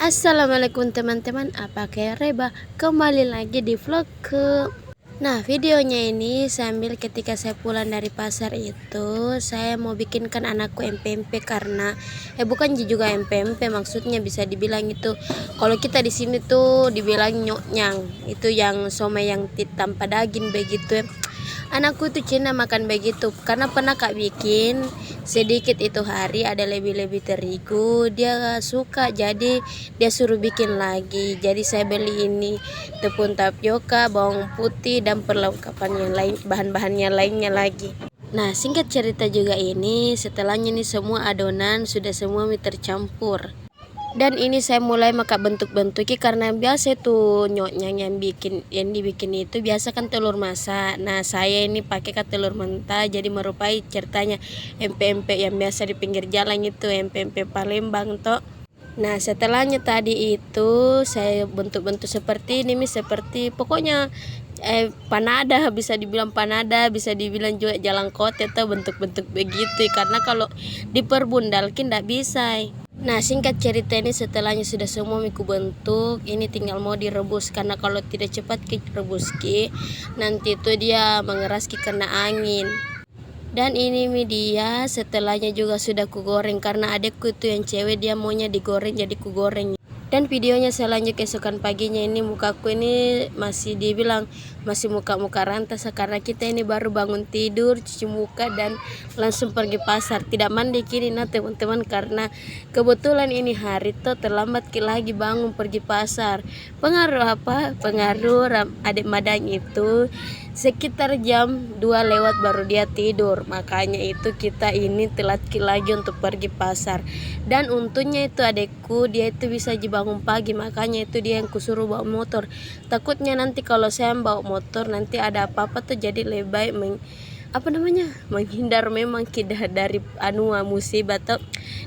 Assalamualaikum teman-teman, apa kabar Reba? Kembali lagi di vlogku. Nah, videonya ini saya ambil ketika saya pulang dari pasar itu. Saya mau bikinkan anakku empempe karena bukan juga empempe, maksudnya bisa dibilang itu kalau kita di sini tuh dibilang nyoknyang. Itu yang somai yang tanpa daging begitu. Anakku itu Cina makan begitu karena pernah kak bikin sedikit itu hari ada lebih-lebih terigu, dia suka, jadi dia suruh bikin lagi. Jadi saya beli ini tepung tapioka, bawang putih, dan perlengkapan yang lain, bahan-bahannya lainnya lagi. Nah, singkat cerita juga ini setelahnya ini semua adonan sudah semua tercampur. Dan ini saya mulai maka bentuk-bentuki karena biasa tuh nyoknya yang dibikin itu biasa kan telur masak. Nah, saya ini pakai telur mentah, jadi merupai ceritanya empek-empek yang biasa di pinggir jalan itu, empek-empek Palembang toh. Nah, setelahnya tadi itu saya bentuk-bentuk seperti ini, seperti pokoknya panada, bisa dibilang panada, bisa dibilang juga jalan kote atau bentuk-bentuk begitu karena kalau diperbundalkin tidak bisa. Nah, singkat cerita ini setelahnya sudah semua miku bentuk, ini tinggal mau direbus karena kalau tidak cepat rebus nanti itu dia mengeras kena angin. Dan ini media setelahnya juga sudah kugoreng karena adekku itu yang cewek dia maunya digoreng jadi kugoreng. Dan videonya saya lanjut keesokan paginya, ini mukaku ini masih dibilang masih muka-muka rantas karena kita ini baru bangun tidur, cuci muka dan langsung pergi pasar. Tidak mandi kini nah teman-teman karena kebetulan ini hari tuh terlambat lagi bangun pergi pasar. Pengaruh apa? Pengaruh adik madang itu sekitar jam 2 lewat baru dia tidur, makanya itu kita ini telat lagi untuk pergi pasar. Dan untungnya itu adekku dia itu bisa bangun pagi, makanya itu dia yang kusuruh bawa motor. Takutnya nanti kalau saya bawa motor nanti ada apa-apa tuh, jadi lebih baik menghindar memang kita dari musibah tuh.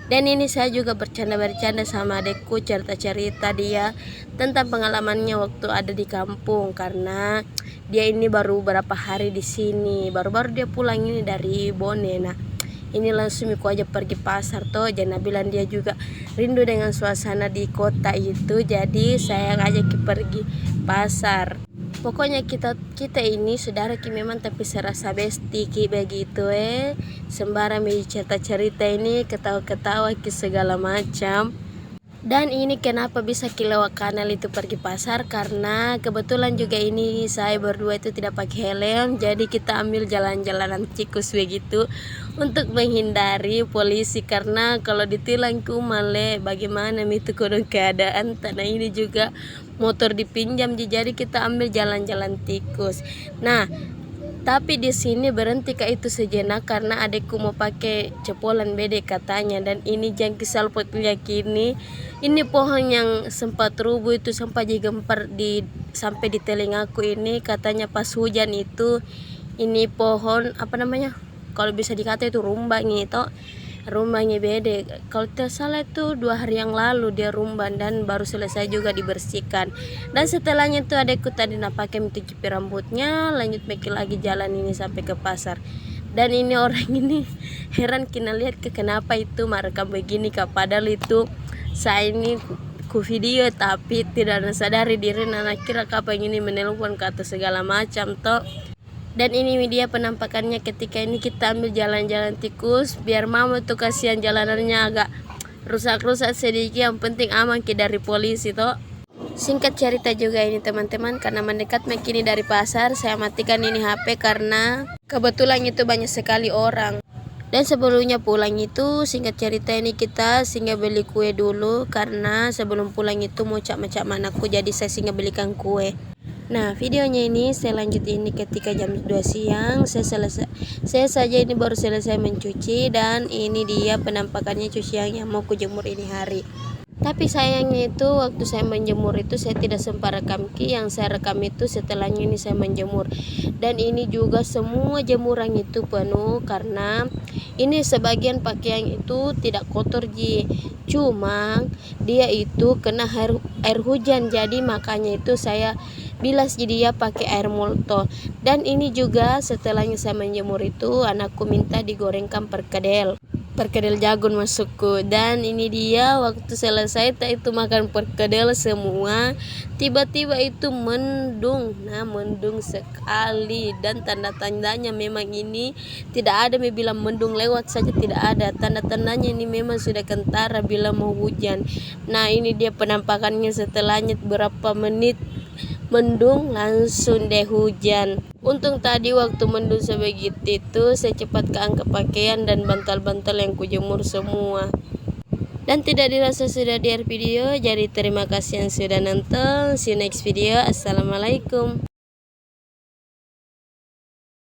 Dan ini saya juga bercanda-bercanda sama adekku, cerita-cerita dia tentang pengalamannya waktu ada di kampung karena dia ini baru berapa hari di sini, baru-baru dia pulang ini dari Bone. Nah, ini langsung aku aja pergi pasar toh, jangan bilang dia juga rindu dengan suasana di kota itu, jadi saya ngajak pergi pasar. Pokoknya kita ini saudara memang tapi serasa besti begitu sembarang cerita-cerita ini ketawa-ketawa segala macam. Dan ini kenapa bisa lewat kanal itu pergi pasar karena kebetulan juga ini saya berdua itu tidak pakai helm, jadi kita ambil jalan-jalanan tikus begitu untuk menghindari polisi karena kalau ditilang kumale bagaimana itu kodong keadaan tanah ini juga motor dipinjam, jadi kita ambil jalan-jalan tikus. Nah, tapi di sini berhenti itu sejenak karena adekku mau pakai cepolan bede katanya. Dan ini jangki salpot yakini ini pohon yang sempat rubuh itu sampai digempar sampai di telingaku ini, katanya pas hujan itu ini pohon kalau bisa dikata itu rumbangnya itu rumahnya bede. Kalau tidak salah itu 2 hari yang lalu dia rumbang dan baru selesai juga dibersihkan. Dan setelahnya itu adekku tadi pakai mencuci rambutnya, lanjut mikir lagi jalan ini sampai ke pasar. Dan ini orang ini heran kena lihat kenapa itu merekam begini kak, padahal itu saya ini ku video tapi tidak sadari diri, anak kira kapan ini menelpon ke atas segala macam toh. Dan ini media penampakannya ketika ini kita ambil jalan-jalan tikus, biar mama tuh kasihan jalanannya agak rusak-rusak sedikit, yang penting aman dari polisi toh. Singkat cerita juga ini teman-teman, karena mendekat kini dari pasar, saya matikan ini HP karena kebetulan itu banyak sekali orang. Dan sebelumnya pulang itu singkat cerita ini kita singgah beli kue dulu karena sebelum pulang itu mau cak-cak anakku, jadi saya singgah belikan kue. Nah, videonya ini saya lanjut ini ketika jam 2 siang saya saja ini baru selesai mencuci, dan ini dia penampakannya cucian yang mau kujemur ini hari. Tapi sayangnya itu waktu saya menjemur itu saya tidak sempat rekam yang saya rekam itu setelahnya ini saya menjemur. Dan ini juga semua jemuran itu penuh karena ini sebagian pakaian itu tidak kotor cuma dia itu kena air hujan, jadi makanya itu saya bilas jadi ya pakai air molto. Dan ini juga setelahnya saya menjemur itu anakku minta digorengkan perkedel. perkedel jagung masukku. Dan ini dia waktu selesai tak itu makan perkedel semua, tiba-tiba itu mendung. Nah, mendung sekali, dan tanda-tandanya memang ini tidak ada bilang mendung lewat saja, tidak ada tanda-tandanya, ini memang sudah kentara bila mau hujan. Nah, ini dia penampakannya setelahnya berapa menit mendung langsung deh hujan. Untung tadi waktu mendung sebegitu itu saya cepat keangkat pakaian dan bantal-bantal yang kujemur semua. Dan tidak dirasa sudah di akhir video, jadi terima kasih yang sudah nonton. See you next video. Assalamualaikum.